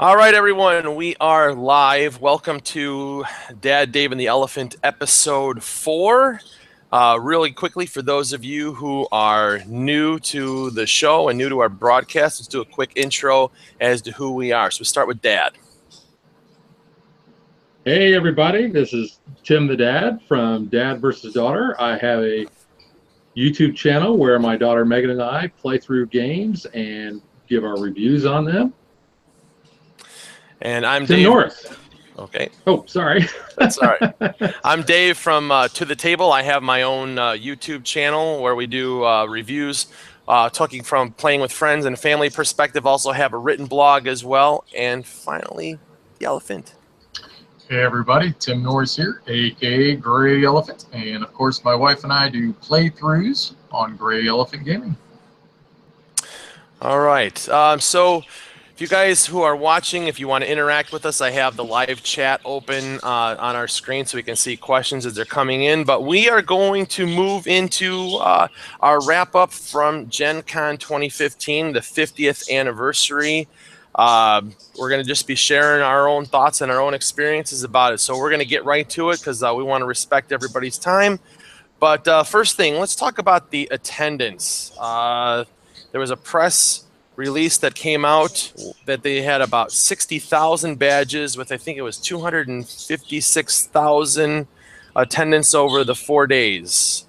All right, everyone, we are live. Welcome to Dad, Dave, and the Elephant, episode 4. Really quickly, for those of you who are new to the show and new to our broadcast, let's do a quick intro as to who we are. So we start with Dad. Hey, everybody. This is Tim the Dad from Dad vs. Daughter. I have a YouTube channel where my daughter Megan and I play through games and give our reviews on them. And I'm Tim Dave. Norris. Okay. Oh, sorry. That's all right. I'm Dave from To the Table. I have my own YouTube channel where we do reviews, talking from playing with friends and family perspective. Also have a written blog as well. And finally, the Elephant. Hey everybody, Tim Norris here, aka Gray Elephant, and of course my wife and I do playthroughs on Gray Elephant Gaming. All right, so if you guys who are watching, if you want to interact with us, I have the live chat open on our screen so we can see questions as they're coming in. But we are going to move into our wrap-up from Gen Con 2015, the 50th anniversary. We're going to just be sharing our own thoughts and our own experiences about it. So we're going to get right to it because we want to respect everybody's time. But first thing, let's talk about the attendance. There was a press release that came out that they had about 60,000 badges with, I think it was 256,000 attendance over the 4 days.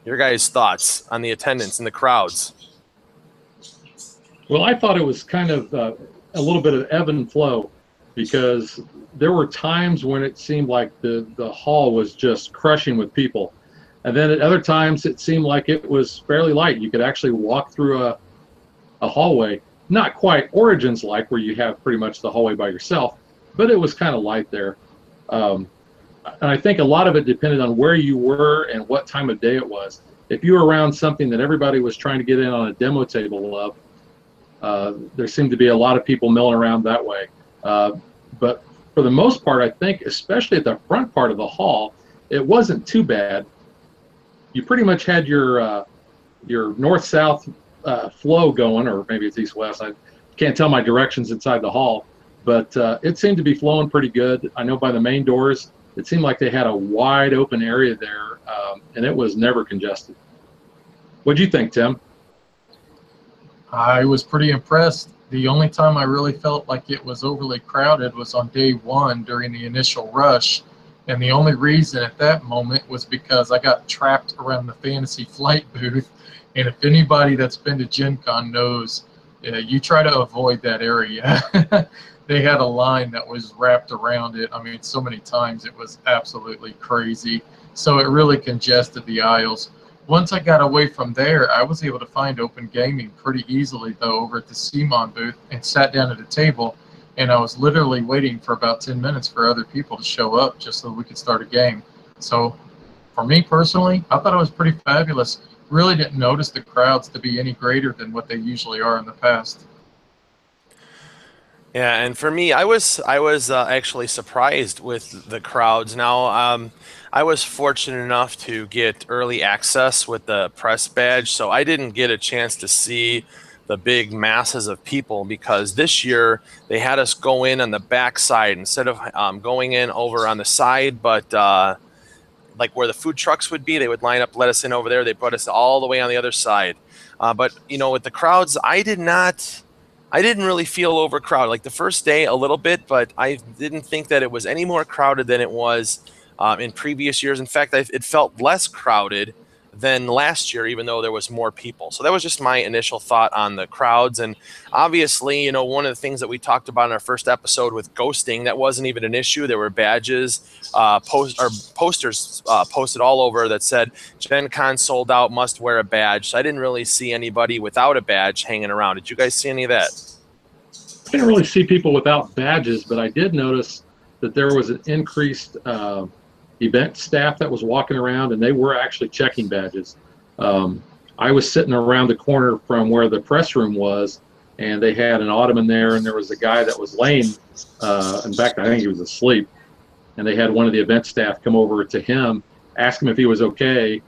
Your guys' thoughts on the attendance and the crowds? Well, I thought it was kind of a little bit of ebb and flow because there were times when it seemed like the hall was just crushing with people. And then at other times it seemed like it was fairly light. You could actually walk through a hallway, not quite Origins like where you have pretty much the hallway by yourself, but it was kind of light there. And I think a lot of it depended on where you were and what time of day it was. If you were around something that everybody was trying to get in on a demo table of, there seemed to be a lot of people milling around that way. But for the most part, I think, especially at the front part of the hall, it wasn't too bad. You pretty much had your north-south flow going, or maybe it's east-west. I can't tell my directions inside the hall, but it seemed to be flowing pretty good. I know by the main doors, it seemed like they had a wide open area there, and it was never congested. What'd you think, Tim? I was pretty impressed. The only time I really felt like it was overly crowded was on day 1 during the initial rush. And the only reason at that moment was because I got trapped around the Fantasy Flight booth. And if anybody that's been to Gen Con knows, you try to avoid that area. They had a line that was wrapped around it. I mean, so many times it was absolutely crazy. So it really congested the aisles. Once I got away from there, I was able to find open gaming pretty easily, though, over at the CMON booth and sat down at a table. And I was literally waiting for about 10 minutes for other people to show up just so we could start a game. So for me personally, I thought it was pretty fabulous. Really didn't notice the crowds to be any greater than what they usually are in the past. Yeah, and for me, I was actually surprised with the crowds. Now, I was fortunate enough to get early access with the press badge, so I didn't get a chance to see the big masses of people because this year they had us go in on the back side instead of going in over on the side, but like where the food trucks would be, they would line up, let us in over there. They put us all the way on the other side. But, you know, with the crowds, I didn't really feel overcrowded. Like the first day a little bit, but I didn't think that it was any more crowded than it was in previous years. In fact, it felt less crowded than last year, even though there was more people. So that was just my initial thought on the crowds. And obviously, you know, one of the things that we talked about in our first episode with ghosting, that wasn't even an issue. There were badges, posters posted all over that said, Gen Con sold out, must wear a badge. So I didn't really see anybody without a badge hanging around. Did you guys see any of that? I didn't really see people without badges, but I did notice that there was an increased event staff that was walking around, and they were actually checking badges. I was sitting around the corner from where the press room was, and they had an ottoman there, and there was a guy that was laying, in fact, I think he was asleep, and they had one of the event staff come over to him, ask him if he was okay,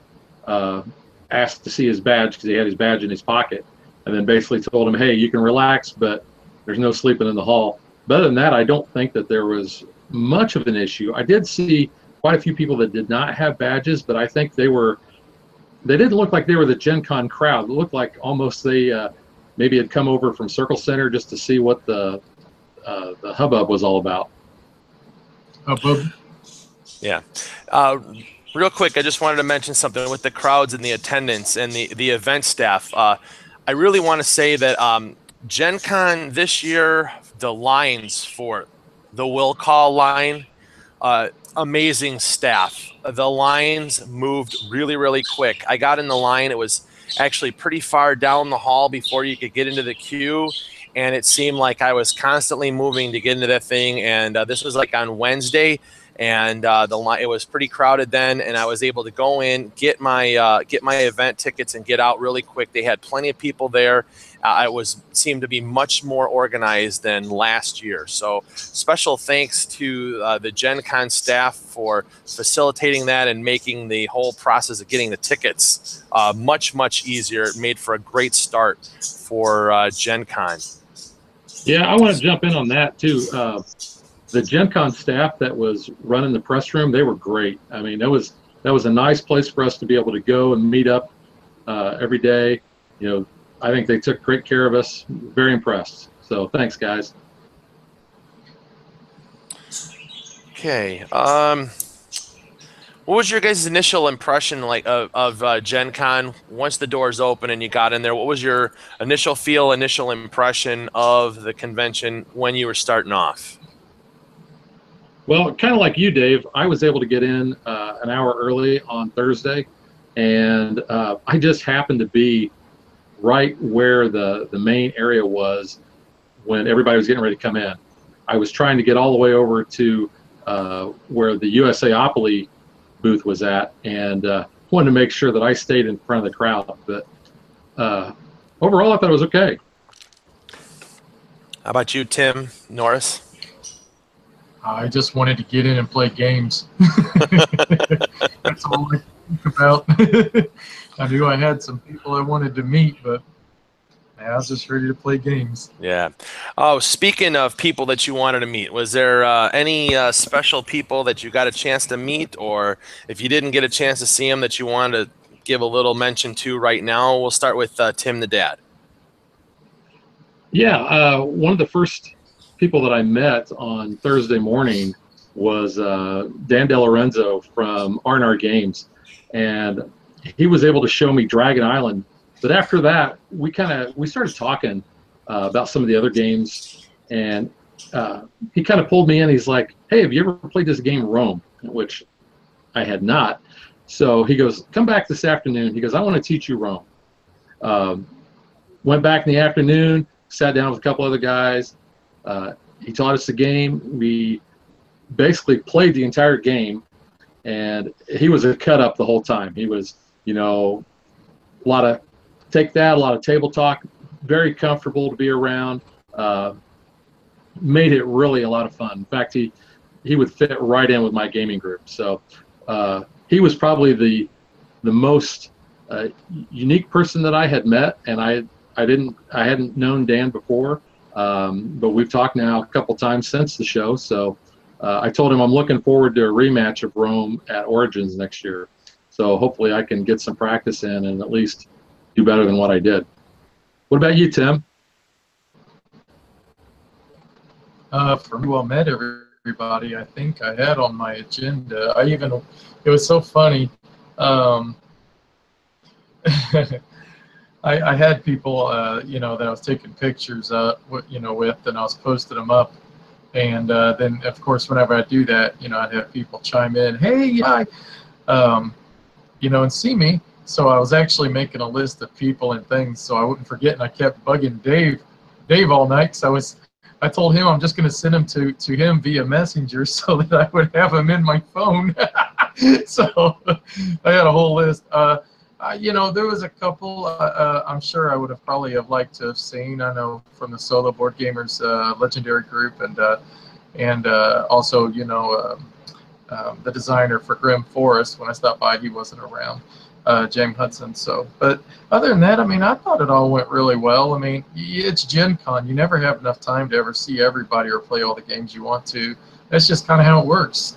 asked to see his badge because he had his badge in his pocket, and then basically told him, hey, you can relax, but there's no sleeping in the hall. But other than that, I don't think that there was much of an issue. I did see quite a few people that did not have badges, but I think they didn't look like they were the Gen Con crowd. It looked like almost they maybe had come over from Circle Center just to see what the hubbub was all about. Hubbub. Yeah. Real quick, I just wanted to mention something with the crowds and the attendance and the event staff. I really want to say that Gen Con this year, the lines for the will call line, amazing staff. The lines moved really, really quick. I got in the line. It was actually pretty far down the hall before you could get into the queue. And it seemed like I was constantly moving to get into that thing. And this was like on Wednesday. And the line, it was pretty crowded then, and I was able to go in, get my event tickets, and get out really quick. They had plenty of people there. Seemed to be much more organized than last year. So special thanks to the Gen Con staff for facilitating that and making the whole process of getting the tickets much easier. It made for a great start for Gen Con. Yeah, I want to jump in on that too. The Gen Con staff that was running the press room, they were great. I mean, that was a nice place for us to be able to go and meet up every day. You know, I think they took great care of us. Very impressed. So thanks, guys. Okay. What was your guys' initial impression of Gen Con once the doors open and you got in there? What was your initial impression of the convention when you were starting off? Well, kind of like you, Dave, I was able to get in an hour early on Thursday, and I just happened to be right where the main area was when everybody was getting ready to come in. I was trying to get all the way over to where the USAopoly booth was at, and wanted to make sure that I stayed in front of the crowd. But overall, I thought it was okay. How about you, Tim Norris? I just wanted to get in and play games. That's all I think about. I knew I had some people I wanted to meet, but I was just ready to play games. Yeah. Oh, speaking of people that you wanted to meet, was there any special people that you got a chance to meet, or if you didn't get a chance to see them that you wanted to give a little mention to right now? We'll start with Tim the Dad. Yeah, one of the first people that I met on Thursday morning was Dan DeLorenzo from R&R Games, and he was able to show me Dragon Island. But after that, we started talking about some of the other games, and he kind of pulled me in. He's like, "Hey, have you ever played this game Rome?" Which I had not. So he goes, "Come back this afternoon." He goes, "I want to teach you Rome." Went back in the afternoon, sat down with a couple other guys. He taught us the game. We basically played the entire game, and he was a cut up the whole time. He was, a lot of table talk, very comfortable to be around. Made it really a lot of fun. In fact, he would fit right in with my gaming group. So he was probably the most unique person that I had met, and I hadn't known Dan before. But we've talked now a couple times since the show, so I told him I'm looking forward to a rematch of Rome at Origins next year. So hopefully I can get some practice in and at least do better than what I did. What about you, Tim? For me, I met everybody I think I had on my agenda. It was so funny. I had people, that I was taking pictures with, and I was posting them up. And then, of course, whenever I do that, I'd have people chime in, "Hey, hi," and see me. So I was actually making a list of people and things so I wouldn't forget. And I kept bugging Dave all night. So I told him I'm just going to send him to him via Messenger so that I would have him in my phone. So I had a whole list. There was a couple I'm sure I would have probably have liked to have seen. I know from the Solo Board Gamers Legendary Group, and also the designer for Grim Forest. When I stopped by, he wasn't around. James Hudson. So, but other than that, I mean, I thought it all went really well. I mean, it's Gen Con. You never have enough time to ever see everybody or play all the games you want to. That's just kind of how it works.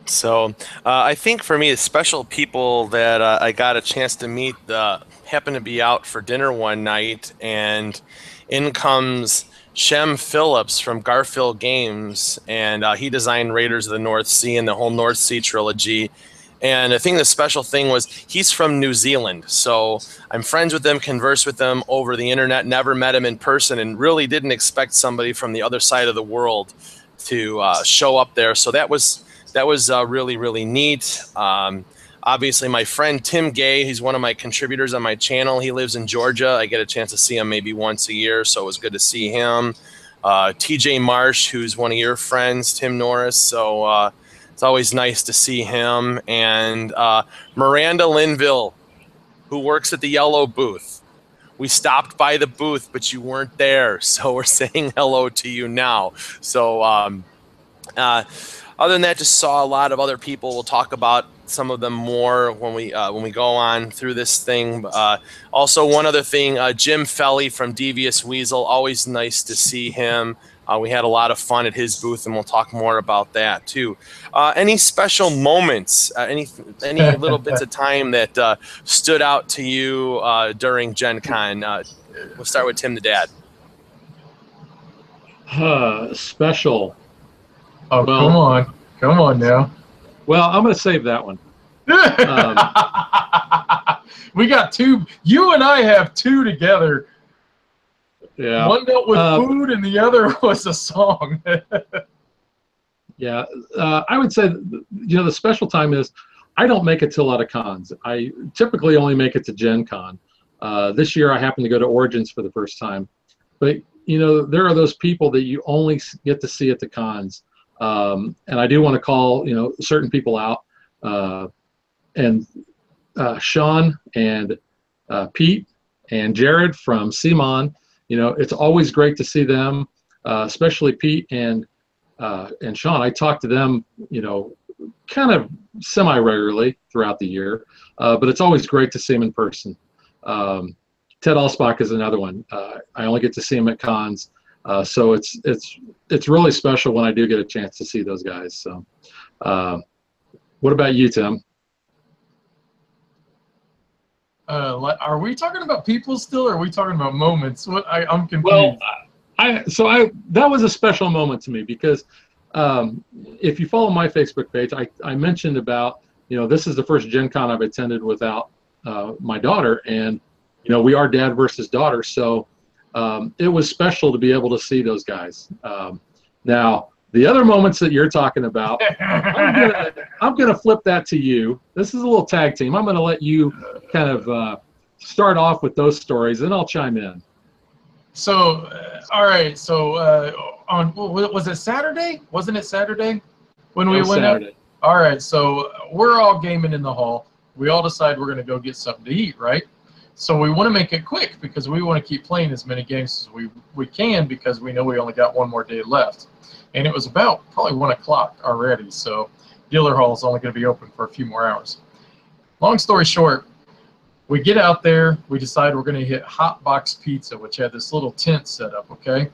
So I think for me, the special people that I got a chance to meet happened to be out for dinner one night, and in comes Shem Phillips from Garfield Games, and he designed Raiders of the North Sea and the whole North Sea trilogy. And I think the special thing was he's from New Zealand, so I'm friends with him, converse with him over the internet, never met him in person, and really didn't expect somebody from the other side of the world to show up there. So that was really, really neat. Obviously, my friend Tim Gay, he's one of my contributors on my channel. He lives in Georgia. I get a chance to see him maybe once a year, so it was good to see him. TJ Marsh, who's one of your friends, Tim Norris. So it's always nice to see him. And Miranda Linville, who works at the Yellow booth. We stopped by the booth, but you weren't there, so we're saying hello to you now. So other than that, just saw a lot of other people. We'll talk about some of them more when we go on through this thing. Also, one other thing, Jim Felly from Devious Weasel. Always nice to see him. We had a lot of fun at his booth, and we'll talk more about that too. Any special moments? Any little bits of time that stood out to you during Gen Con? We'll start with Tim the Dad. Special. Oh, well, come on now. Well, I'm going to save that one. We got two. You and I have two together. Yeah. One dealt with food, and the other was a song. Yeah, I would say, the special time is I don't make it to a lot of cons. I typically only make it to Gen Con. This year I happened to go to Origins for the first time. But, there are those people that you only get to see at the cons. And I do want to call, certain people out. And Sean and Pete and Jared from CMON, it's always great to see them, especially Pete and Sean. I talk to them, kind of semi-regularly throughout the year, but it's always great to see them in person. Ted Alspach is another one. I only get to see him at cons, so it's really special when I do get a chance to see those guys. So, what about you, Tim? Are we talking about people still, or are we talking about moments? I'm confused. Well, that was a special moment to me because if you follow my Facebook page, I mentioned about, this is the first Gen Con I've attended without my daughter, and we are dad versus daughter, so it was special to be able to see those guys. Now, the other moments that you're talking about, I'm gonna flip that to you. This is a little tag team. I'm gonna let you kind of start off with those stories, and I'll chime in. So, all right. So, was it Saturday? Wasn't it Saturday when we went out? All right. So we're all gaming in the hall. We all decide we're gonna go get something to eat, right? So we want to make it quick because we want to keep playing as many games as we can because we know we only got one more day left. And it was about probably 1 o'clock already, so dealer hall is only going to be open for a few more hours. Long story short, we get out there, we decide we're going to hit Hot Box Pizza, which had this little tent set up, okay?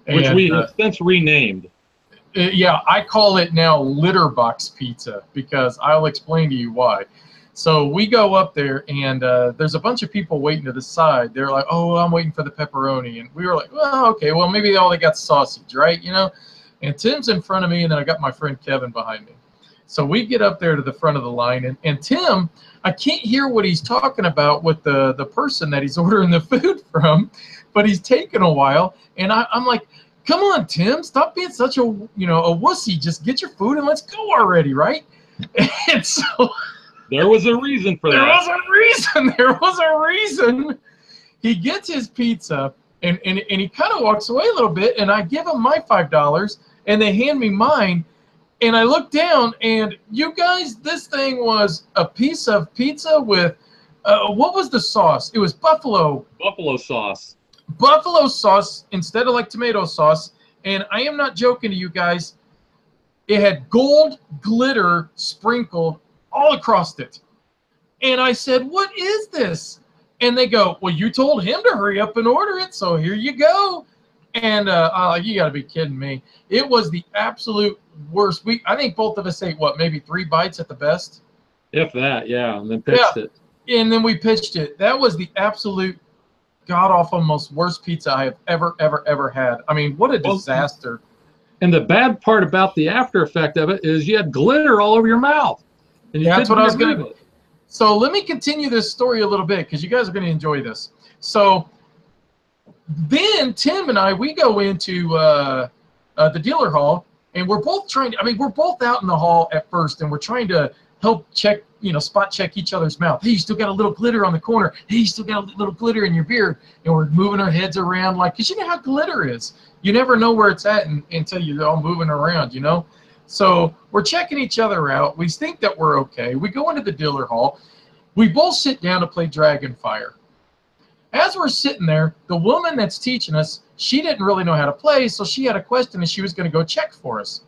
And, which we have since renamed. Yeah, I call it now Litter Box Pizza because I'll explain to you why. So we go up there, and there's a bunch of people waiting to the side. They're like, oh, I'm waiting for the pepperoni. And we were like, well, okay, well, maybe they only got sausage, right? And Tim's in front of me, and then I got my friend Kevin behind me. So we get up there to the front of the line, and Tim, I can't hear what he's talking about with the person that he's ordering the food from, but he's taking a while. And I'm like, come on, Tim, stop being such a wussy. Just get your food and let's go already, right? And so there was a reason for that. There was a reason. He gets his pizza, and he kind of walks away a little bit, and I give him my $5, and they hand me mine, and I look down, and you guys, this thing was a piece of pizza with, what was the sauce? It was buffalo sauce. Buffalo sauce instead of like tomato sauce, and I am not joking to you guys. It had gold glitter sprinkled all across it. And I said, what is this? And they go, well, you told him to hurry up and order it, so here you go. And you got to be kidding me. It was the absolute worst. I think both of us ate, what, maybe 3 bites at the best? If that, yeah, and then pitched it. And then we pitched it. That was the absolute god-awful, most worst pizza I have ever had. I mean, what a disaster. And the bad part about the after effect of it is you had glitter all over your mouth. And you that's what I was going to. So let me continue this story a little bit because you guys are going to enjoy this. So then Tim and I, we go into the dealer hall, and we're both trying to, we're both out in the hall at first, and we're trying to help check, spot check each other's mouth. Hey, you still got a little glitter on the corner. Hey, you still got a little glitter in your beard. And we're moving our heads around because you know how glitter is. You never know where it's at until you're all moving around, So we're checking each other out. We think that we're okay. We go into the dealer hall. We both sit down to play Dragonfire. As we're sitting there, the woman that's teaching us, she didn't really know how to play, so she had a question and she was going to go check for us.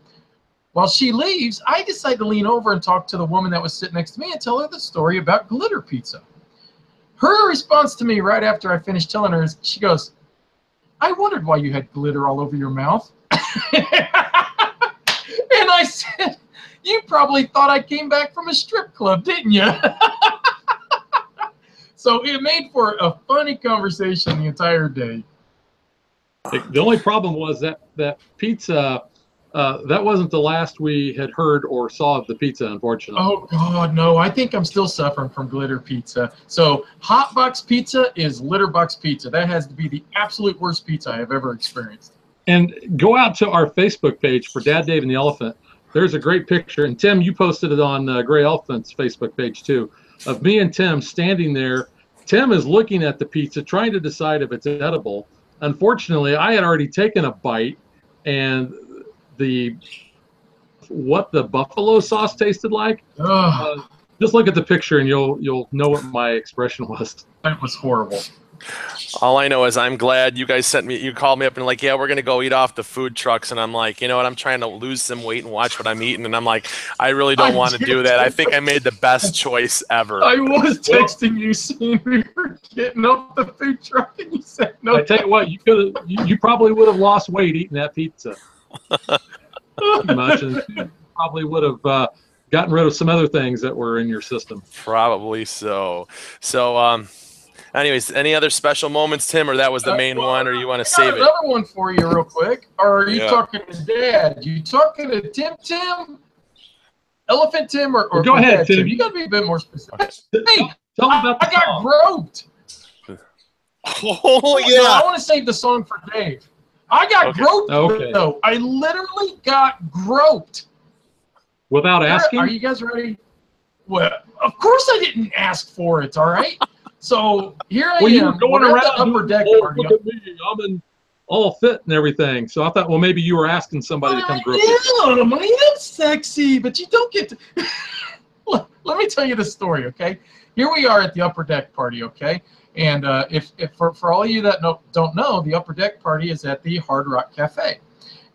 While she leaves, I decide to lean over and talk to the woman that was sitting next to me and tell her the story about glitter pizza. Her response to me right after I finished telling her is, she goes, I wondered why you had glitter all over your mouth. And I said, you probably thought I came back from a strip club, didn't you? So it made for a funny conversation the entire day. The only problem was that pizza, that wasn't the last we had heard or saw of the pizza, unfortunately. Oh, God, no. I think I'm still suffering from glitter pizza. So hot box pizza is litter box pizza. That has to be the absolute worst pizza I have ever experienced. And go out to our Facebook page for Dad, Dave, and the Elephant. There's a great picture. And, Tim, you posted it on Gray Elephant's Facebook page, too, of me and Tim standing there. Tim is looking at the pizza, trying to decide if it's edible. Unfortunately, I had already taken a bite, and what the buffalo sauce tasted like. Just look at the picture, and you'll know what my expression was. That was horrible. All I know is I'm glad you guys you called me up and like, yeah, we're going to go eat off the food trucks. And I'm like, you know what? I'm trying to lose some weight and watch what I'm eating. And I'm like, I really don't want to do that. I think I made the best choice ever. I was texting you saying we were getting off the food truck and you said no. I tell you what, you probably would have lost weight eating that pizza. Too much, and you probably would have gotten rid of some other things that were in your system. Probably so. So, anyways, any other special moments, Tim, or that was the main one, or you want to save it? Another one for you real quick. Or are you talking to Dad? You talking to Tim? Elephant Tim or go ahead, Dad, Tim. You got to be a bit more specific. Hey, tell me about I got groped. Oh, yeah. I want to save the song for Dave. I got groped, though. I literally got groped. Without asking? Are you guys ready? Well, of course I didn't ask for it, all right? So here I am. You were going around the upper deck party. Look at me. I'm in all fit and everything. So I thought, well, maybe you were asking somebody to come grope you. I am sexy, but you don't get to. Let me tell you the story, okay? Here we are at the upper deck party, okay? And if for all of you that don't know, the upper deck party is at the Hard Rock Cafe.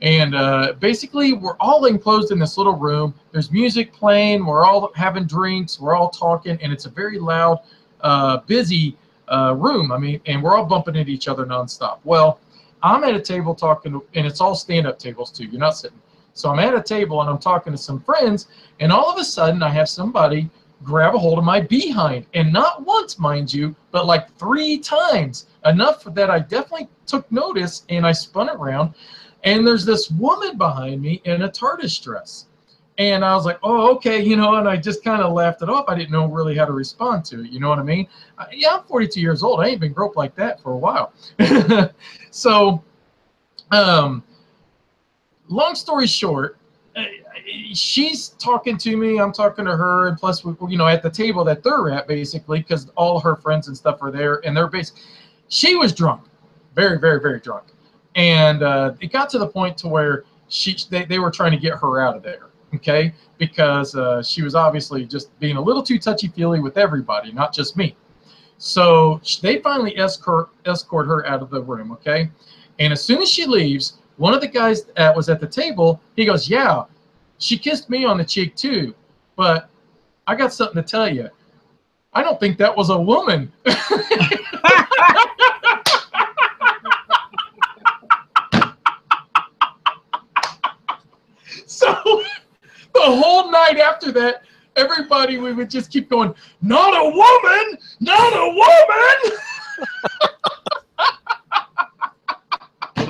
And basically, we're all enclosed in this little room. There's music playing. We're all having drinks. We're all talking. And it's a very loud, busy room. And we're all bumping into each other nonstop. Well, I'm at a table talking, and it's all stand-up tables, too. You're not sitting. So I'm at a table, and I'm talking to some friends. And all of a sudden, I have somebody grab a hold of my behind. And not once, mind you, but like 3 times. Enough that I definitely took notice, and I spun around. And there's this woman behind me in a TARDIS dress. And I was like, oh, okay, and I just kind of laughed it off. I didn't know really how to respond to it, you know what I mean? Yeah, I'm 42 years old. I ain't been groped like that for a while. So, long story short, she's talking to me, I'm talking to her, and plus, at the table that they're at, basically, because all her friends and stuff are there, and she was drunk, very, very, very drunk. And it got to the point to where they were trying to get her out of there, okay? Because she was obviously just being a little too touchy-feely with everybody, not just me. So they finally escort her out of the room, okay? And as soon as she leaves, one of the guys that was at the table, he goes, yeah, she kissed me on the cheek too, but I got something to tell you. I don't think that was a woman. So the whole night after that, everybody, we would just keep going, not a woman, not a woman.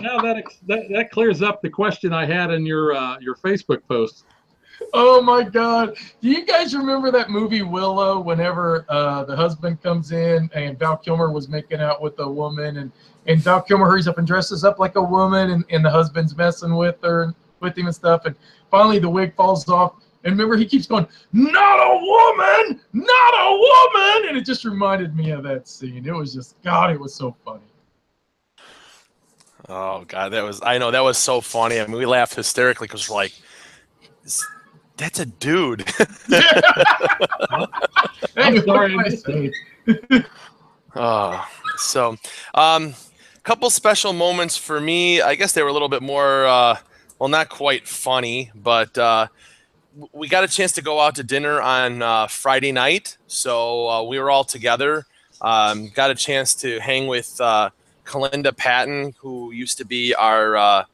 Now that clears up the question I had in your Facebook post. Oh my God. Do you guys remember that movie Willow, whenever the husband comes in and Val Kilmer was making out with a woman, and Val Kilmer hurries up and dresses up like a woman, and the husband's messing with her, with him and stuff, and finally the wig falls off, and remember he keeps going, not a woman, not a woman, and it just reminded me of that scene. It was just, God, it was so funny. Oh God, I know that was so funny. I mean, we laughed hysterically because we're like, that's a dude. I'm sorry, I missed it. So, couple special moments for me. I guess they were a little bit more, well, not quite funny, but we got a chance to go out to dinner on Friday night. So we were all together. Got a chance to hang with Kalinda Patton, who used to be our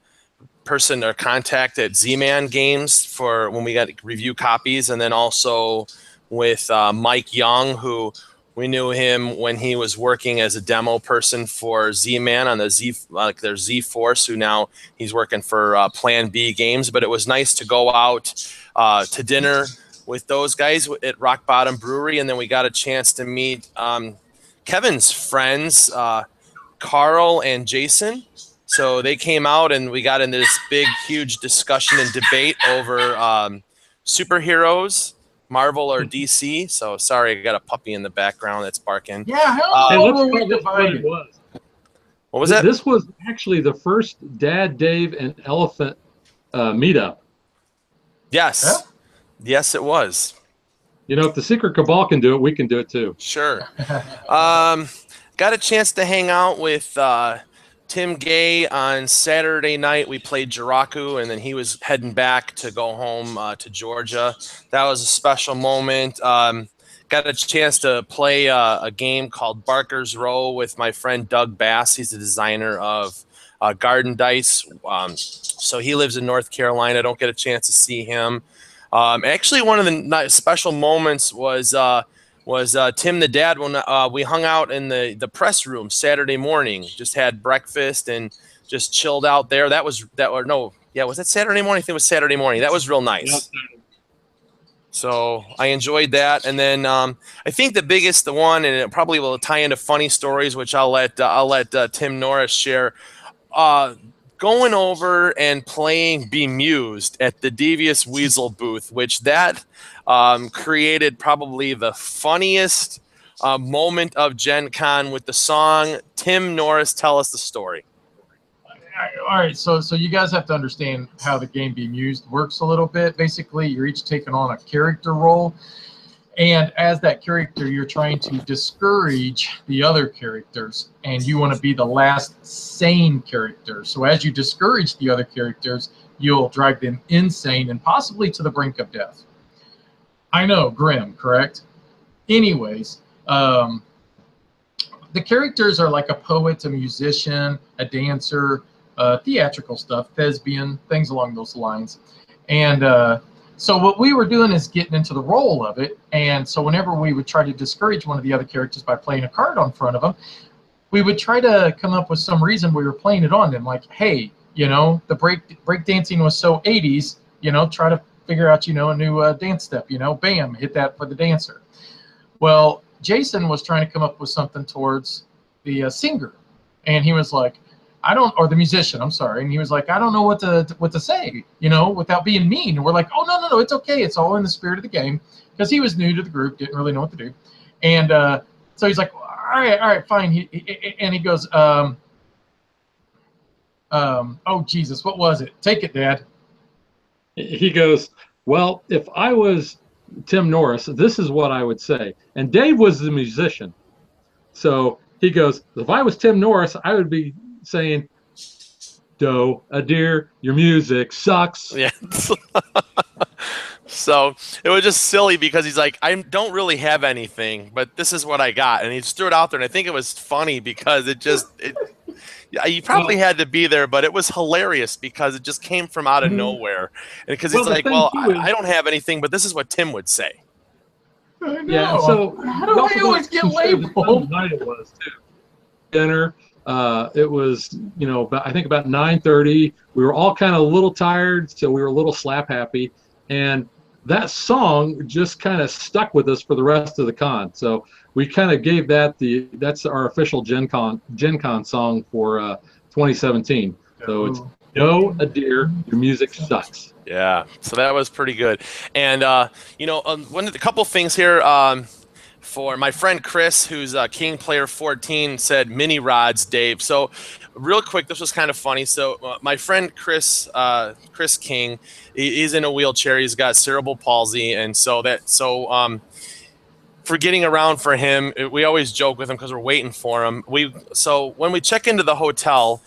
person or contact at Z-Man Games for when we got review copies, and then also with Mike Young, who we knew him when he was working as a demo person for Z-Man on the their Z-Force, who now he's working for Plan B Games. But it was nice to go out to dinner with those guys at Rock Bottom Brewery, and then we got a chance to meet Kevin's friends, Carl and Jason. So they came out and we got into this big, huge discussion and debate over superheroes, Marvel or DC. So sorry, I got a puppy in the background that's barking. Yeah, how were we divided? What was that? This was actually the first Dad, Dave, and Elephant meetup. Yes. Huh? Yes, it was. You know, if the Secret Cabal can do it, we can do it too. Sure. Got a chance to hang out with Tim Gay on Saturday night. We played Jiraku, and then he was heading back to go home to Georgia. That was a special moment. Got a chance to play a game called Barker's Row with my friend Doug Bass. He's the designer of Garden Dice. So he lives in North Carolina. Don't get a chance to see him. Actually, one of the special moments was Tim the Dad when we hung out in the press room Saturday morning. Just had breakfast and just chilled out there. Was that Saturday morning? I think it was Saturday morning. That was real nice. Yeah. So I enjoyed that. And then I think the one, and it probably will tie into funny stories, which I'll let Tim Norris share. Going over and playing Bemused at the Devious Weasel booth, which that created probably the funniest moment of Gen Con with the song. Tim Norris, tell us the story. All right, so you guys have to understand how the game Bemused works a little bit. Basically, you're each taking on a character role, and as that character, you're trying to discourage the other characters, and you want to be the last sane character. So as you discourage the other characters, you'll drive them insane and possibly to the brink of death. I know, grim, correct? Anyways, the characters are like a poet, a musician, a dancer, theatrical stuff, thespian, things along those lines. And so what we were doing is getting into the role of it. And so whenever we would try to discourage one of the other characters by playing a card on front of them, we would try to come up with some reason we were playing it on them. Like, hey, you know, the break dancing was so 80s, you know, try to figure out, you know, a new dance step, you know, bam, hit that for the dancer. Well, Jason was trying to come up with something towards the singer. And he was like, or the musician, I'm sorry. And he was like, I don't know what to say, you know, without being mean. And we're like, oh, no, it's okay. It's all in the spirit of the game. Because he was new to the group, didn't really know what to do. And so he's like, all right, fine. And he goes, oh, Jesus, what was it? Take it, Dad. He goes, well, if I was Tim Norris, this is what I would say. And Dave was the musician. So he goes, if I was Tim Norris, I would be saying, Doe, a dear, your music sucks. Yeah. So it was just silly because he's like, I don't really have anything, but this is what I got, and he just threw it out there. And I think it was funny because yeah, you probably Well, had to be there, but it was hilarious because it just came from out of nowhere. And because well, he's the like, thing well, too is, I don't have anything, but this is what Tim would say. I yeah. And know. so How we do also I always get consider the time of labeled? night it was too. Dinner. It was, I think about 9:30. We were all kind of a little tired, so we were a little slap happy, and that song just kind of stuck with us for the rest of the con. So we kind of gave that's our official Gen Con song for 2017. So it's Joe Adair, your music sucks. Yeah, so that was pretty good. And one of the couple things here. For my friend Chris, who's King Player 14, said mini rods, Dave. So, real quick, this was kind of funny. So, my friend Chris, Chris King, he's in a wheelchair. He's got cerebral palsy, and for getting around for him, we always joke with him because we're waiting for him. So when we check into the hotel,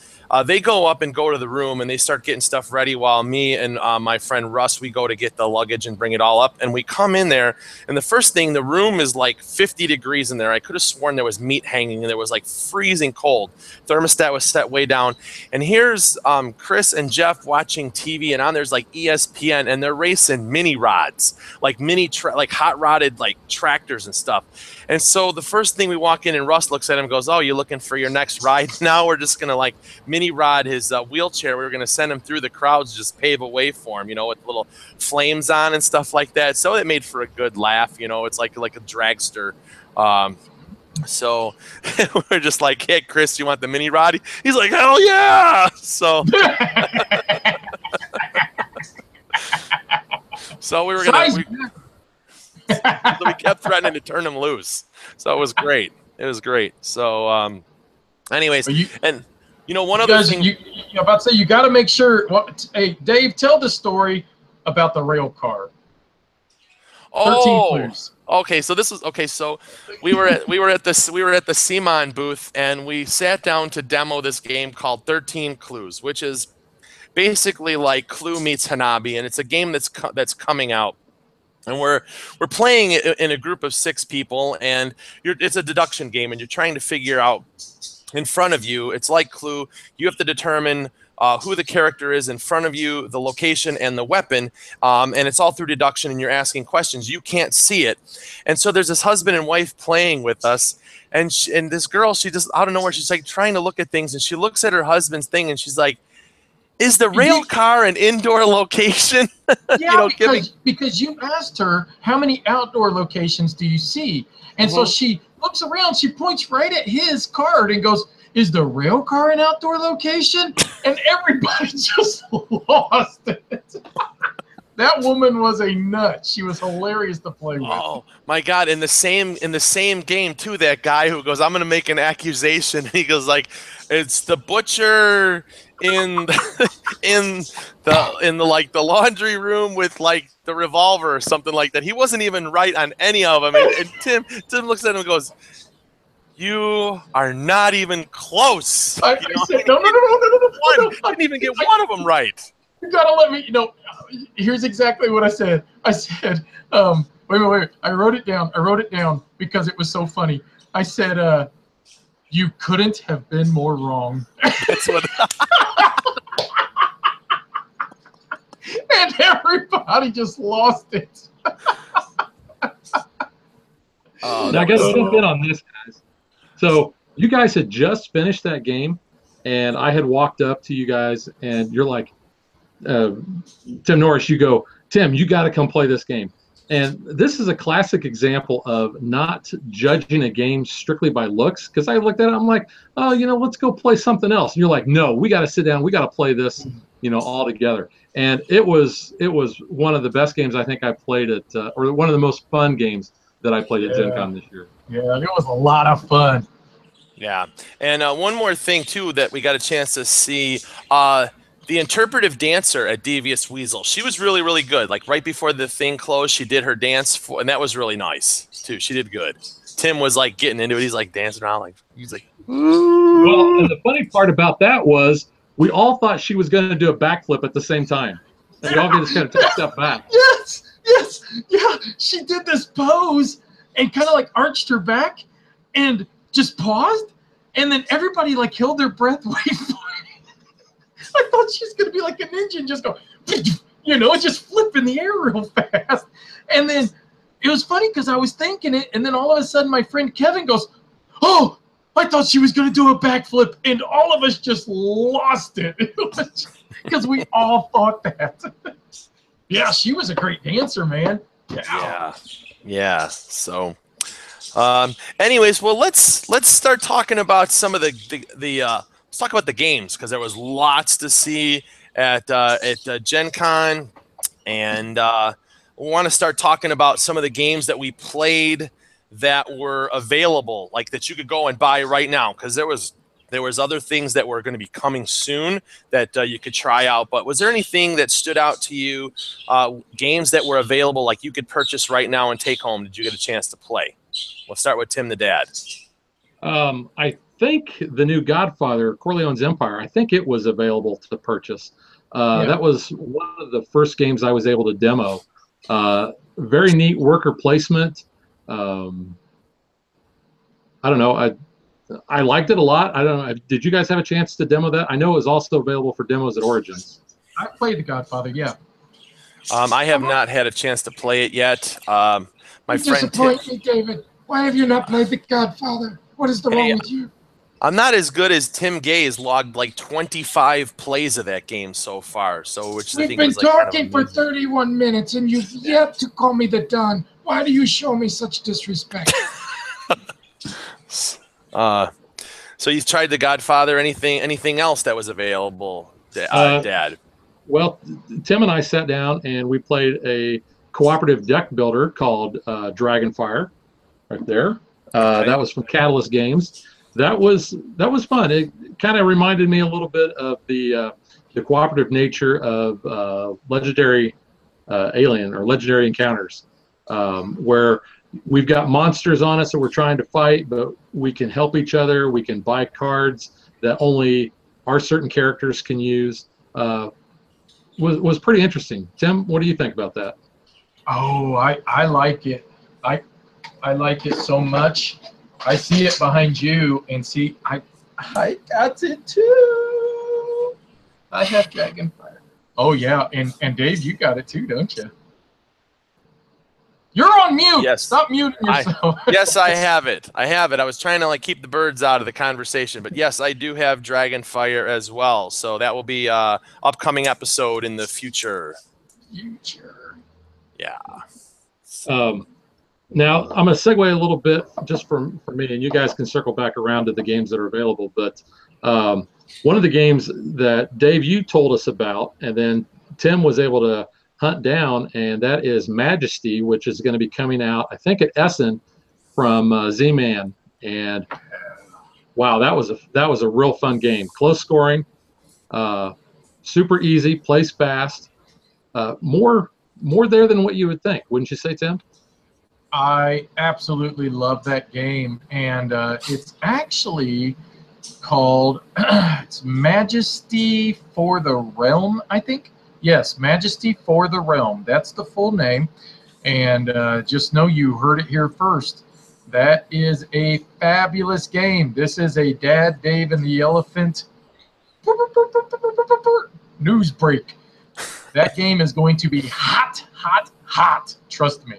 they go up and go to the room and they start getting stuff ready while me and my friend Russ, we go to get the luggage and bring it all up. And we come in there, and the first thing, the room is like 50 degrees in there. I could have sworn there was meat hanging and there was like freezing cold. Thermostat was set way down. And here's Chris and Jeff watching TV, and on there's like ESPN, and they're racing mini rods, like like hot rodded like tractors and stuff. And so the first thing we walk in, and Russ looks at him and goes, "Oh, you looking for your next ride?" Now we're just gonna like mini rod his wheelchair. We were gonna send him through the crowds, just pave a way for him, with little flames on and stuff like that. So it made for a good laugh. It's like a dragster. So we're just like, "Hey, Chris, you want the mini rod?" He's like, "Hell yeah!" So so we were gonna. So we kept threatening to turn him loose. So it was great. It was great. So, anyways, one other thing. I'm about to say, you got to make sure. Hey, Dave, tell the story about the rail car. 13 clues. Okay. So this was okay. So we were at the CMON booth, and we sat down to demo this game called 13 Clues, which is basically like Clue meets Hanabi, and it's a game that's coming out. And we're playing it in a group of 6 people, and it's a deduction game, and you're trying to figure out in front of you. It's like Clue. You have to determine who the character is in front of you, the location, and the weapon, and it's all through deduction, and you're asking questions. You can't see it. And so there's this husband and wife playing with us, and this girl, she just out of nowhere, she's like trying to look at things, and she looks at her husband's thing, and she's like, "Is the rail car an indoor location?" Yeah, because you asked her, how many outdoor locations do you see? And so she looks around, she points right at his card and goes, "Is the rail car an outdoor location?" And everybody just lost it. That woman was a nut. She was hilarious to play with. Oh my God! In the same game too, that guy who goes, "I'm going to make an accusation." He goes like, "It's the butcher in the laundry room with like the revolver or something like that." He wasn't even right on any of them. And Tim looks at him and goes, "You are not even close." I said, no. I didn't even get one of them right. You gotta let me, here's exactly what I said. I said, wait. I wrote it down because it was so funny. I said, "You couldn't have been more wrong." That's what. And everybody just lost it. Now I got to jump in on this, guys. So you guys had just finished that game, and I had walked up to you guys, and you're like, Tim Norris, you go, "Tim, you got to come play this game." And this is a classic example of not judging a game strictly by looks, because I looked at it, I'm like, "Oh, let's go play something else." And you're like, "No, we got to sit down. We got to play this, all together." And it was one of the best games I think I played or one of the most fun games that I played at Gen Con this year. Yeah, it was a lot of fun. Yeah. And one more thing, too, that we got a chance to see. The interpretive dancer at Devious Weasel, she was really, really good. Like right before the thing closed, she did her dance, and that was really nice, too. She did good. Tim was like getting into it. He's like dancing around. He's like, "Ooh." Well, and the funny part about that was we all thought she was going to do a backflip at the same time. And we all just kind of took a step back. Yes. Yes, yeah. She did this pose and kind of like arched her back and just paused, and then everybody like held their breath waiting for it. I thought she was gonna be like a ninja and just go, and just flip in the air real fast. And then it was funny because I was thinking it, and then all of a sudden my friend Kevin goes, "Oh, I thought she was gonna do a backflip," and all of us just lost it because we all thought that. Yeah, she was a great dancer, man. Yeah. So, anyways, well, let's start talking about some of let's talk about the games, because there was lots to see at Gen Con, and we want to start talking about some of the games that we played that were available, like that you could go and buy right now, because there was other things that were going to be coming soon that you could try out. But was there anything that stood out to you, games that were available, like you could purchase right now and take home? Did you get a chance to play? We'll start with Tim the Dad. I think the new Godfather, Corleone's Empire, I think it was available to purchase. That was one of the first games I was able to demo. Very neat worker placement. I don't know. I liked it a lot. I don't know. Did you guys have a chance to demo that? I know it was also available for demos at Origins. I played The Godfather, yeah. I have not had a chance to play it yet. My friend disappoint me, David. Why have you not played The Godfather? What is wrong with you? I'm not as good as Tim Gay has logged like 25 plays of that game so far. So which I We've think been was like talking for 31 minutes, and you've yet to call me the Don. Why do you show me such disrespect? So you tried The Godfather? Anything else that was available, Dad? Well, Tim and I sat down and we played a cooperative deck builder called Dragonfire, right there. Okay. That was from Catalyst Games. That was fun. It kind of reminded me a little bit of the cooperative nature of Legendary Alien or Legendary Encounters, where we've got monsters on us that we're trying to fight, but we can help each other. We can buy cards that only our certain characters can use. Was pretty interesting. Tim, what do you think about that? Oh, I like it. I like it so much. I see it behind you, and see, I got it too. I have Dragonfire. Oh yeah, and Dave, you got it too, don't you? You're on mute. Yes. Stop muting yourself. Yes, I have it. I was trying to like keep the birds out of the conversation, but yes, I do have Dragonfire as well. So that will be a upcoming episode in the future. Yeah. Now, I'm going to segue a little bit just for me, and you guys can circle back around to the games that are available. But one of the games that, Dave, you told us about, and then Tim was able to hunt down, and that is Majesty, which is going to be coming out, I think, at Essen from Z-Man. And, wow, that was a real fun game. Close scoring, super easy, plays fast, more there than what you would think. Wouldn't you say, Tim? I absolutely love that game, and it's actually called it's Majesty for the Realm, I think. Yes, Majesty for the Realm. That's the full name, and just know you heard it here first. That is a fabulous game. This is a Dad, Dave, and the Elephant news break. That game is going to be hot, hot, hot. Trust me.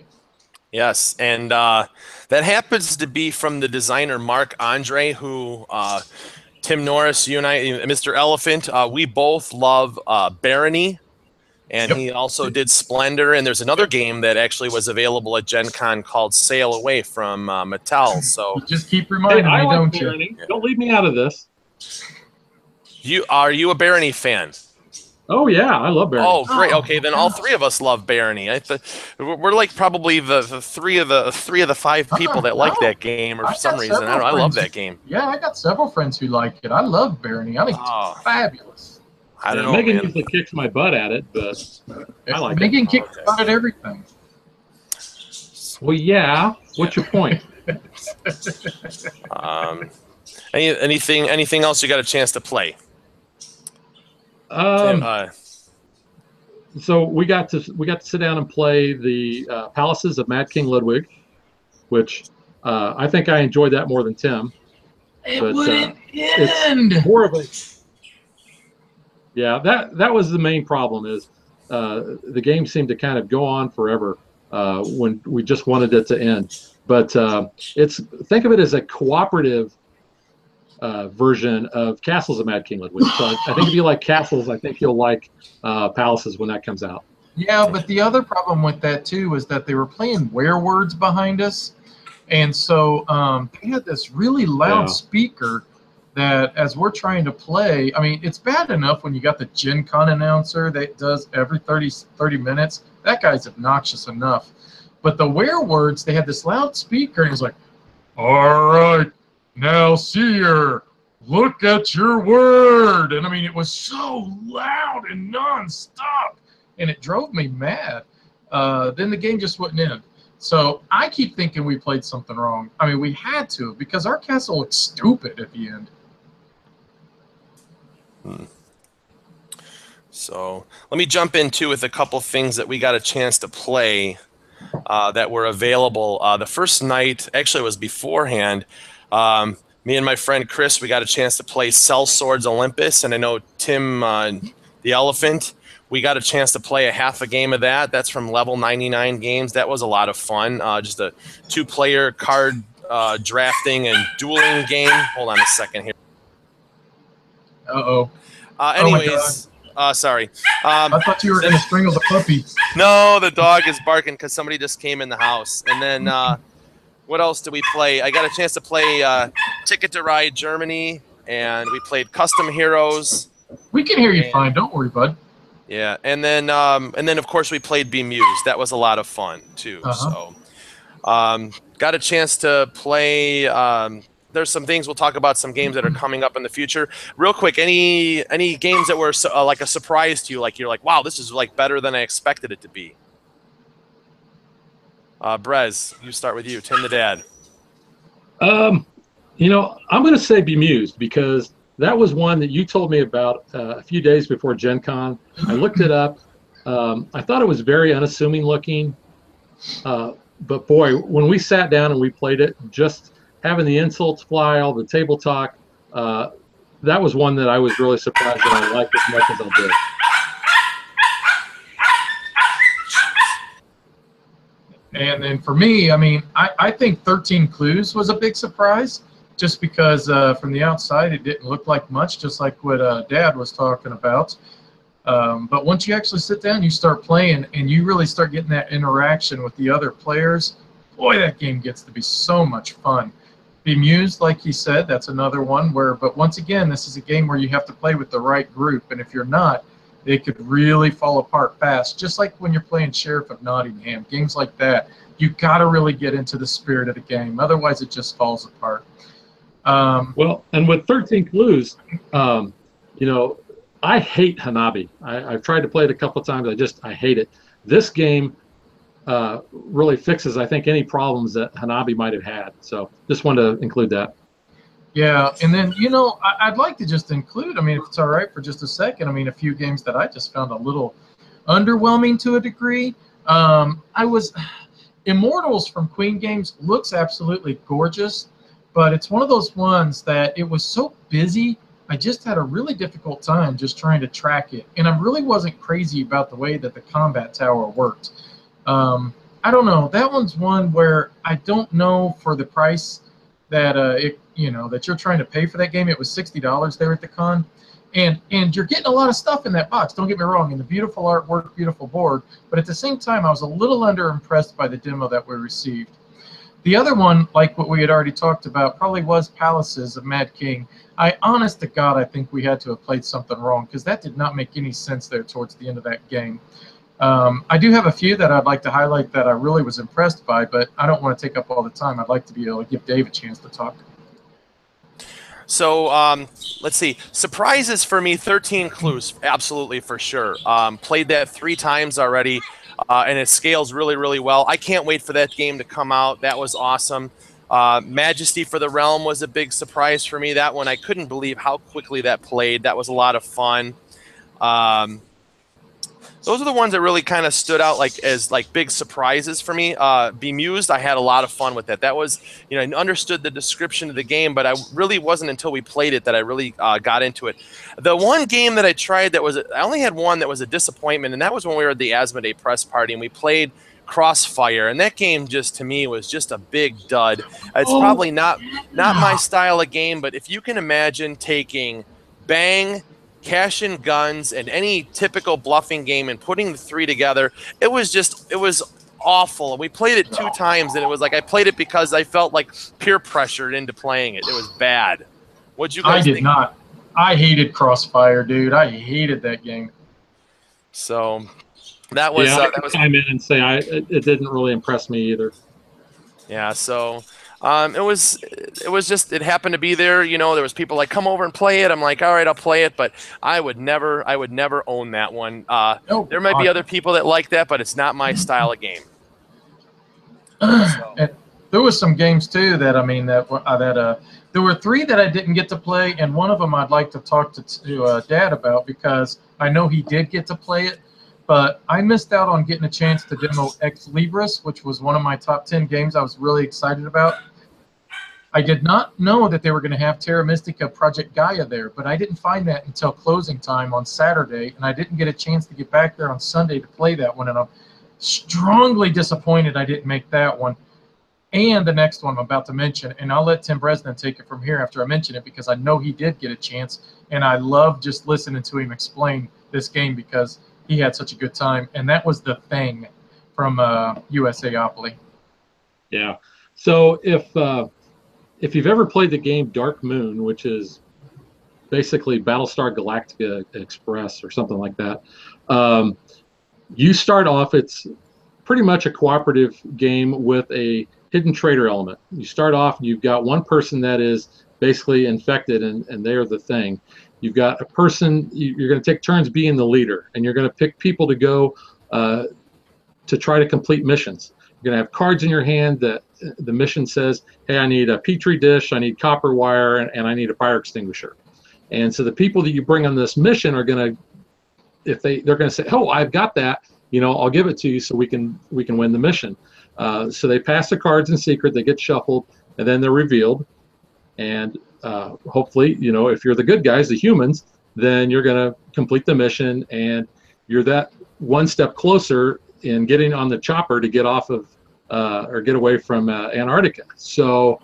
Yes, and that happens to be from the designer Mark Andre, who Tim Norris, you and I, Mr. Elephant, we both love Barony, and he also did Splendor. And there's another game that actually was available at Gen Con called Sail Away from Mattel. So you just keep reminding me, don't you? Yeah. Don't leave me out of this. Are you a Barony fan? Oh yeah, I love Barony. Oh great. Okay, then all three of us love Barony. We're like probably the three of the five people that like that game, or for some reason. I love that game. Yeah, I got several friends who like it. I love Barony. I think it's fabulous. I don't know. Megan man. usually kicks my butt at it, but I like Megan it. kicks butt at everything. Well, yeah. What's your point? Anything else you got a chance to play? So we got to sit down and play the Palaces of Mad King Ludwig, which I think I enjoyed that more than Tim. It But wouldn't it's end. more of a yeah. That was the main problem is the game seemed to kind of go on forever when we just wanted it to end. But it's think of it as a cooperative version of Castles of Mad King Ludwig. So I think if you like Castles, I think you'll like Palaces when that comes out. Yeah, but the other problem with that too was that they were playing werewords behind us, and so they had this really loud speaker that as we're trying to play, I mean, it's bad enough when you got the Gen Con announcer that does every 30 minutes. That guy's obnoxious enough. But the werewords, they had this loud speaker, and it was like, all right, now, seer, look at your word. And I mean, it was so loud and nonstop, and it drove me mad. Then the game just wouldn't end. So I keep thinking we played something wrong. I mean, we had to, because our castle looked stupid at the end. So let me jump into with a couple things that we got a chance to play that were available. The first night, actually it was beforehand, me and my friend Chris, we got a chance to play Cell Swords Olympus, and I know Tim, the Elephant, we got a chance to play a half a game of that. That's from Level 99 Games. That was a lot of fun. Just a 2-player card drafting and dueling game. Hold on a second here. Uh-oh. Anyways, sorry. I thought you were going to strangle the puppy. No, the dog is barking because somebody just came in the house. And then what else did we play? I got a chance to play Ticket to Ride Germany, and we played Custom Heroes. We can hear you fine. Don't worry, bud. Yeah, and then of course we played Bemused. That was a lot of fun too. So got a chance to play. There's some things we'll talk about. Some games that are coming up in the future. Real quick, any games that were like a surprise to you? Like you're like, wow, this is like better than I expected it to be. Brez, you start with you. Tim the Dad. You know, I'm going to say Bemused because that was one that you told me about a few days before Gen Con. I looked it up. I thought it was very unassuming looking. But boy, when we sat down and we played it, just having the insults fly, all the table talk, that was one that I was really surprised that I liked as much as I did. And then for me, I mean, I think 13 Clues was a big surprise just because from the outside it didn't look like much, just like what Dad was talking about. But once you actually sit down, you start playing, and you really start getting that interaction with the other players, boy, that game gets to be so much fun. Bemused, like he said, that's another one where, but once again, this is a game where you have to play with the right group, and if you're not, it could really fall apart fast. Just like when you're playing Sheriff of Nottingham, games like that, you got to really get into the spirit of the game. Otherwise, it just falls apart. Well, and with 13 Clues, you know, I hate Hanabi. I've tried to play it a couple of times. I hate it. This game really fixes, I think, any problems that Hanabi might have had. So just wanted to include that. Yeah, and then, you know, I'd like to just include, I mean, if it's all right for just a second, I mean, a few games that I just found a little underwhelming to a degree. Immortals from Queen Games looks absolutely gorgeous, but it's one of those ones that it was so busy, I just had a really difficult time just trying to track it. And I really wasn't crazy about the way that the combat tower worked. I don't know. That one's one where I don't know for the price that that you're trying to pay for that game. It was $60 there at the con, and you're getting a lot of stuff in that box. Don't get me wrong, and the beautiful artwork, beautiful board. But at the same time, I was a little underimpressed by the demo that we received. The other one, like what we had already talked about, probably was Palaces of Mad King. Honest to God, I think we had to have played something wrong because that did not make any sense there towards the end of that game. I do have a few that I'd like to highlight that I really was impressed by, but I don't want to take up all the time. I'd like to be able to give Dave a chance to talk. So let's see. Surprises for me, 13 Clues, absolutely for sure. Played that 3 times already, and it scales really, really well. I can't wait for that game to come out. That was awesome. Majesty for the Realm was a big surprise for me. That one, I couldn't believe how quickly that played. That was a lot of fun. those are the ones that really kind of stood out like as like big surprises for me. Bemused, I had a lot of fun with that. That was, you know, I understood the description of the game, but I really wasn't until we played it that I really got into it. The one game that I tried that was, I only had one that was a disappointment, and that was when we were at the Asmodee press party and we played Crossfire, and that game just to me was just a big dud. It's probably not my style of game, but if you can imagine taking Bang, Cash and Guns, and any typical bluffing game and putting the three together, it was awful. We played it 2 times, and it was like I played it because I felt like peer pressured into playing it. It was bad. What'd you guys think? I did not. I hated Crossfire, dude. I hated that game. So that was I could chime in and say it didn't really impress me either. Yeah, so it was just, it happened to be there. You know, there was people like, come over and play it. I'm like, all right, I'll play it, but I would never own that one. There might be other people that like that, but it's not my style of game. So. And there was some games too that there were 3 that I didn't get to play, and one of them I'd like to talk to Dad about because I know he did get to play it, but I missed out on getting a chance to demo Ex Libris, which was one of my top 10 games I was really excited about. I did not know that they were going to have Terra Mystica Project Gaia there, but I didn't find that until closing time on Saturday, and I didn't get a chance to get back there on Sunday to play that one, and I'm strongly disappointed I didn't make that one. And the next one I'm about to mention, and I'll let Tim Bresnan take it from here after I mention it because I know he did get a chance, and I love just listening to him explain this game because he had such a good time, and that was The Thing from USAopoly. Yeah. So if you've ever played the game Dark Moon, which is basically Battlestar Galactica Express or something like that, you start off, it's pretty much a cooperative game with a hidden traitor element. You start off, you've got one person that is basically infected, and they're the Thing. You've got a person, you're going to take turns being the leader, and you're going to pick people to go to try to complete missions. You're going to have cards in your hand that the mission says, hey, I need a Petri dish, I need copper wire, and I need a fire extinguisher. And so the people that you bring on this mission are going to, they're going to say, oh, I've got that, you know, I'll give it to you so we can win the mission. So they pass the cards in secret, they get shuffled, and then they're revealed. And hopefully, you know, if you're the good guys, the humans, then you're going to complete the mission, and you're that one step closer in getting on the chopper to get off of or get away from Antarctica. So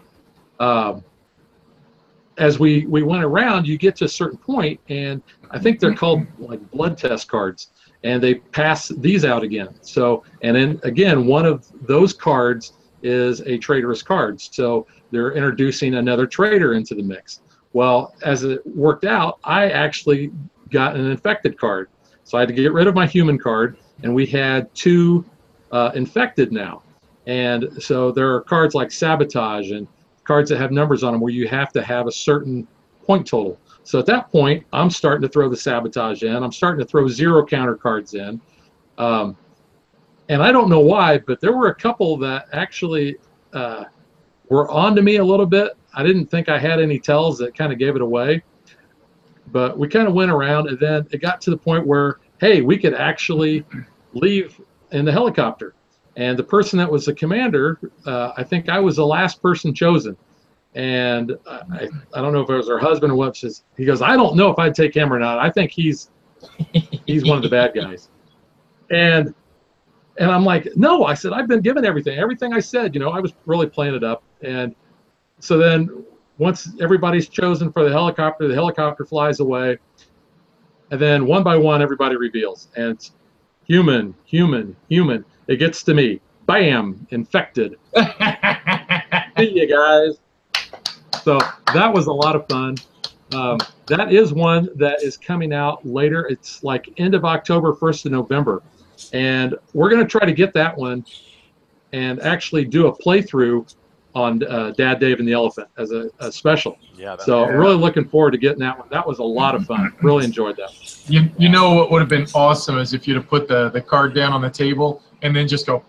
as we went around, you get to a certain point, and I think they're called like blood test cards, and they pass these out again. So, and then again, one of those cards is a traitorous card. So they're introducing another traitor into the mix. Well, as it worked out, I actually got an infected card. So I had to get rid of my human card, and we had 2 infected now. And so there are cards like Sabotage and cards that have numbers on them where you have to have a certain point total. So at that point, I'm starting to throw the Sabotage in. I'm starting to throw 0 counter cards in. And I don't know why, but there were a couple that actually were on to me a little bit. I didn't think I had any tells that kind of gave it away. But we kind of went around, and then it got to the point where, hey, we could actually leave in the helicopter. And the person that was the commander, I think I was the last person chosen. And I don't know if it was her husband or what. He goes, I don't know if I'd take him or not. I think he's one of the bad guys. And I'm like, no, I said, I've been given everything. Everything I said, you know, I was really playing it up. And so then once everybody's chosen for the helicopter flies away. And then one by one, everybody reveals. And it's human, human, human. It gets to me. Bam, infected. See you guys. So that was a lot of fun. That is one that is coming out later. It's like end of October, 1st of November. And we're going to try to get that one and actually do a playthrough on Dad, Dave, and the Elephant as a special. Yeah. So really looking forward to getting that one. That was a lot of fun. Really enjoyed that one. You know what would have been awesome is if you'd have put the card down on the table and then just go.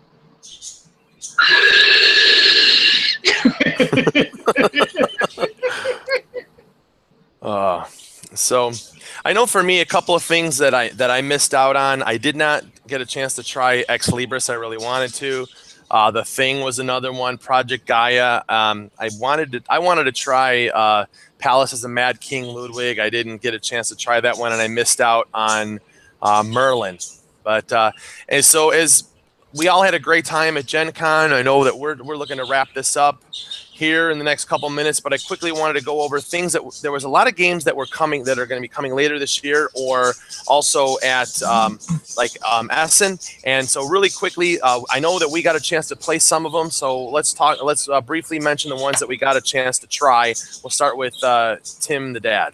I know for me, a couple of things that I missed out on. I did not get a chance to try Ex Libris. I really wanted to. The Thing was another one. Project Gaia. I wanted to try Palace as a Mad King Ludwig. I didn't get a chance to try that one, and I missed out on Merlin. But and so as we all had a great time at Gen Con, I know that we're looking to wrap this up here in the next couple minutes, but I quickly wanted to go over things that there was a lot of games that were coming that are going to be coming later this year, or also at Essen. And so really quickly, I know that we got a chance to play some of them. So let's briefly mention the ones that we got a chance to try. We'll start with Tim the Dad.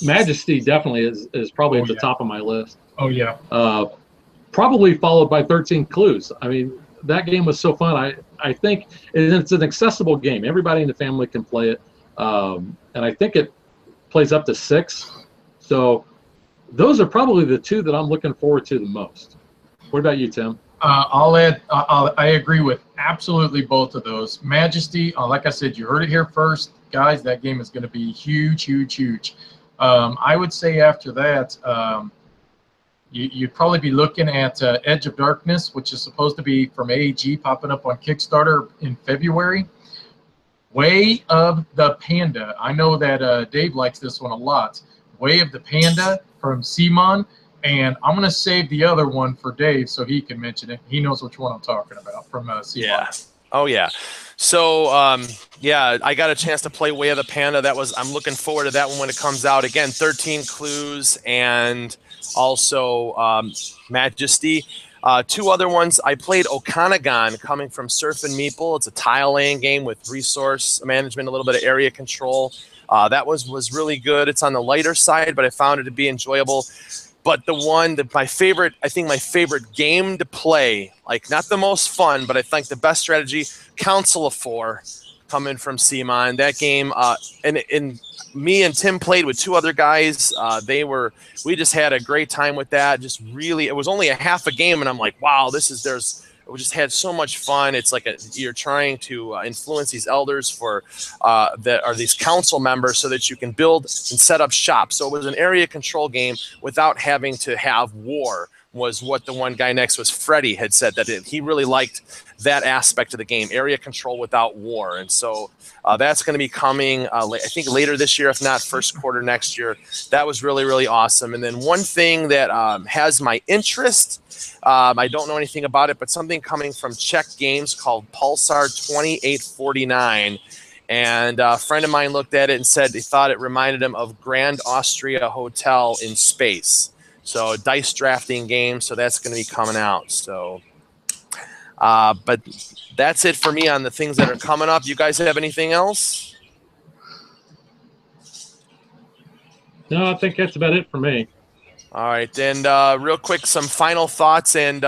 Majesty definitely is probably at the top of my list. Oh yeah. Probably followed by 13 Clues. I mean, that game was so fun. I think it's an accessible game. Everybody in the family can play it. And I think it plays up to 6. So those are probably the two that I'm looking forward to the most. What about you, Tim? I'll add, I agree with absolutely both of those. Majesty, like I said, you heard it here first. Guys, that game is going to be huge, huge, huge. I would say after that, you'd probably be looking at Edge of Darkness, which is supposed to be from AEG, popping up on Kickstarter in February. Way of the Panda. I know that Dave likes this one a lot. Way of the Panda from CMON. And I'm going to save the other one for Dave so he can mention it. He knows which one I'm talking about from CMON. Yeah. Oh, yeah. So, yeah, I got a chance to play Way of the Panda. I'm looking forward to that one when it comes out. Again, 13 Clues and also Majesty. Two other ones. I played Okanagan, coming from Surf and Meeple. It's a tile laying game with resource management, a little bit of area control. That was really good. It's on the lighter side, but I found it to be enjoyable. But the one that my favorite game to play, like not the most fun, but I think the best strategy, Council of Four, coming from CMON. That game, and me and Tim played with two other guys. We just had a great time with that. Just really, it was only a half a game, and I'm like, wow, we just had so much fun. It's like you're trying to influence these elders that are these council members so that you can build and set up shop. So it was an area control game without having to have war, was what the one guy next was, Freddie, had said that he really liked that aspect of the game, area control without war. And so that's going to be coming, I think, later this year, if not first quarter next year. That was really, really awesome. And then one thing that has my interest, I don't know anything about it, but something coming from Czech Games called Pulsar 2849. And a friend of mine looked at it and said he thought it reminded him of Grand Austria Hotel in space. So a dice drafting game, so that's going to be coming out. So, but that's it for me on the things that are coming up. You guys have anything else? No, I think that's about it for me. All right, and real quick, some final thoughts. And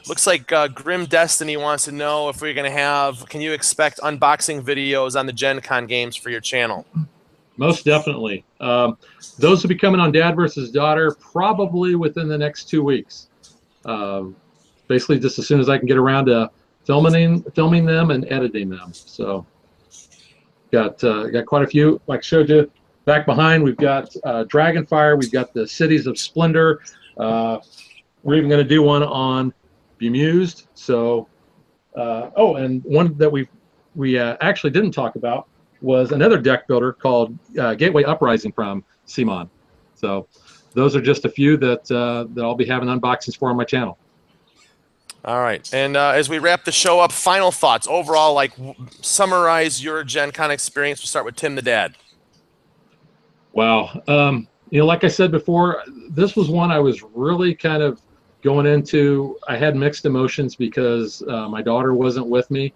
looks like Grim Destiny wants to know if we're going to can you expect unboxing videos on the Gen Con games for your channel? Most definitely. Those will be coming on Dad versus Daughter probably within the next 2 weeks. Basically, just as soon as I can get around to filming them and editing them. So, got quite a few. Like I showed you back behind, we've got Dragonfire. We've got the Cities of Splendor. We're even going to do one on Bemused. So, and one that we actually didn't talk about was another deck builder called Gateway Uprising from CMON. So those are just a few that I'll be having unboxings for on my channel. All right. And as we wrap the show up, final thoughts. Overall, like summarize your Gen Con experience. We'll start with Tim the Dad. Wow. Like I said before, this was one I was really kind of going into. I had mixed emotions because my daughter wasn't with me.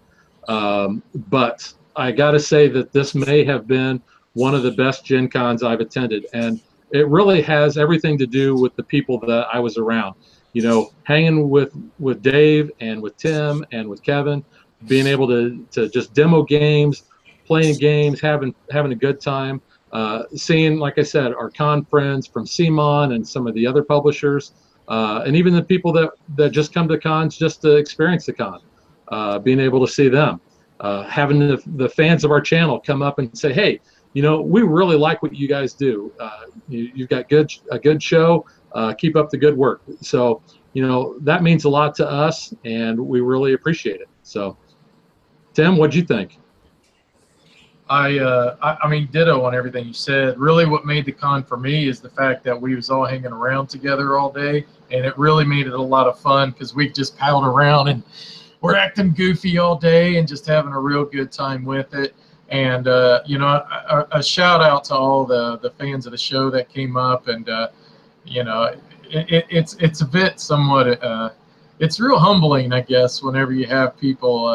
But I got to say that this may have been one of the best Gen Cons I've attended. And it really has everything to do with the people that I was around. Hanging with Dave and with Tim and with Kevin, being able to just demo games, playing games, having a good time, seeing, like I said, our con friends from CMON and some of the other publishers, and even the people that just come to cons just to experience the con, being able to see them. Having the fans of our channel come up and say, hey, we really like what you guys do. You've got a good show. Keep up the good work. So, that means a lot to us, and we really appreciate it. So, Tim, what'd you think? I mean, ditto on everything you said. Really, what made the con for me is the fact that we was all hanging around together all day, and it really made it a lot of fun because we just palled around and we're acting goofy all day and just having a real good time with it. And a shout out to all the fans of the show that came up, and it's a bit somewhat it's real humbling, I guess, whenever you have people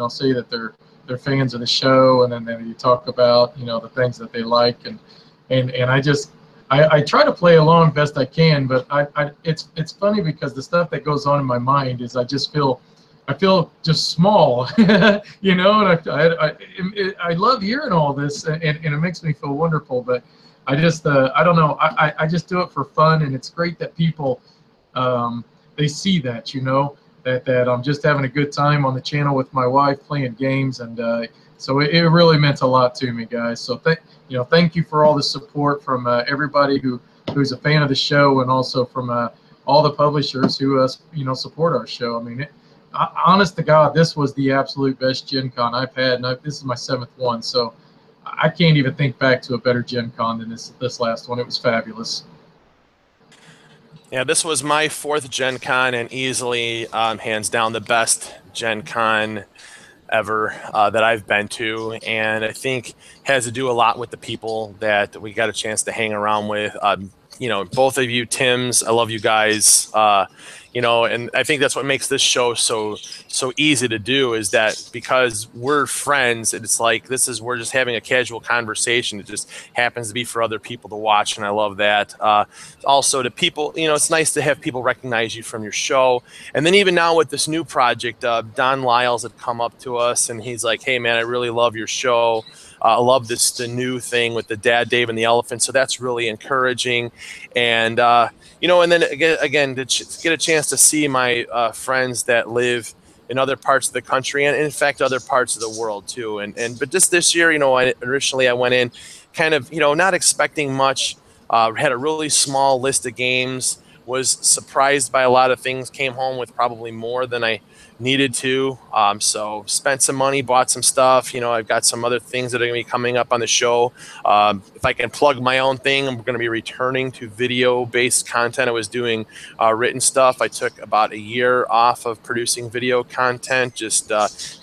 say that they're fans of the show, and then you talk about the things that they like, and I try to play along best I can, but it's funny because the stuff that goes on in my mind is I feel just small, and I love hearing all this, and it makes me feel wonderful. But I just I don't know, I just do it for fun, and it's great that people they see that that I'm just having a good time on the channel with my wife playing games, and so it really meant a lot to me, guys. So thank you for all the support from everybody who's a fan of the show, and also from all the publishers who support our show. I mean, honest to God, this was the absolute best Gen Con I've had, and this is my 7th one, so I can't even think back to a better Gen Con than this last one. It was fabulous. Yeah, this was my 4th Gen Con, and easily, hands down, the best Gen Con ever that I've been to, and I think has to do a lot with the people that we got a chance to hang around with. Both of you, Tims, I love you guys. And I think that's what makes this show so easy to do, is that because we're friends, it's like we're just having a casual conversation. It just happens to be for other people to watch, and I love that. Also, to people, it's nice to have people recognize you from your show. And then even now with this new project, Don Lyles had come up to us, and he's like, "Hey, man, I really love your show. I love the new thing with the Dad, Dave, and the Elephant." So that's really encouraging. And, and then again, to get a chance to see my friends that live in other parts of the country, and in fact, other parts of the world too. But just this year, originally I went in kind of, not expecting much, had a really small list of games, was surprised by a lot of things, came home with probably more than I needed to. So spent some money, bought some stuff. I've got some other things that are going to be coming up on the show. If I can plug my own thing, I'm going to be returning to video-based content. I was doing written stuff. I took about a year off of producing video content, just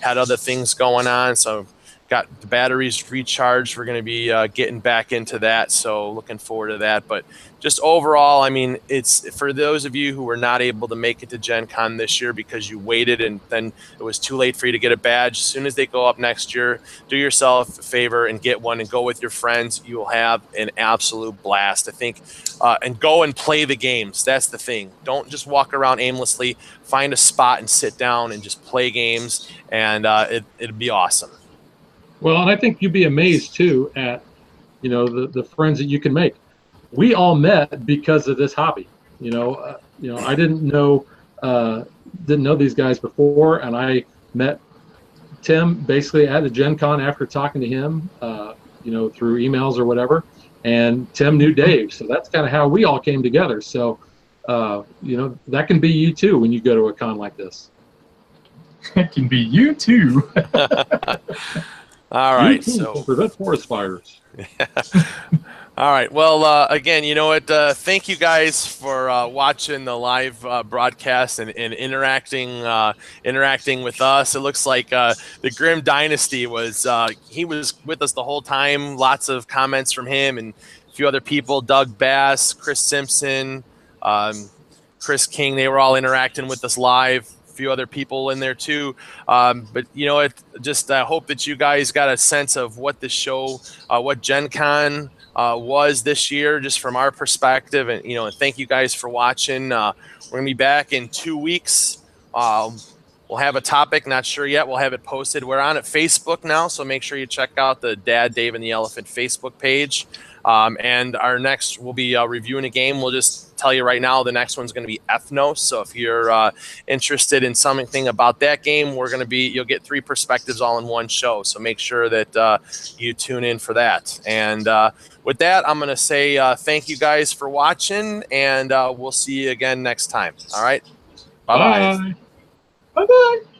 had other things going on. So got the batteries recharged. We're going to be getting back into that, so looking forward to that. But just overall, I mean, it's for those of you who were not able to make it to Gen Con this year because you waited and then it was too late for you to get a badge. As soon as they go up next year, do yourself a favor and get one and go with your friends. You will have an absolute blast, I think. And go and play the games. That's the thing. Don't just walk around aimlessly. Find a spot and sit down and just play games, and it'd be awesome. Well, and I think you'd be amazed too at, the friends that you can make. We all met because of this hobby. I didn't know these guys before, and I met Tim basically at the Gen Con after talking to him, through emails or whatever. And Tim knew Dave, so that's kind of how we all came together. So, that can be you too when you go to a con like this. It can be you too. All right, so prevent forest fires. All right. Well, again, you know what? Thank you guys for watching the live broadcast and interacting with us. It looks like the Grim Dynasty he was with us the whole time. Lots of comments from him and a few other people. Doug Bass, Chris Simpson, Chris King. They were all interacting with us live. Few other people in there too, but just hope that you guys got a sense of what the show, what Gen Con was this year, just from our perspective, and and thank you guys for watching. We're gonna be back in 2 weeks. We'll have a topic, not sure yet. We'll have it posted. We're on at Facebook now, so make sure you check out the Dad, Dave, and the Elephant Facebook page. And our next, we'll be reviewing a game. We'll just tell you right now, the next one's going to be Ethnos. So if you're interested in something about that game, you'll get 3 perspectives all in one show. So make sure that you tune in for that. And with that, I'm going to say thank you guys for watching, and we'll see you again next time. All right. Bye-bye. Bye-bye.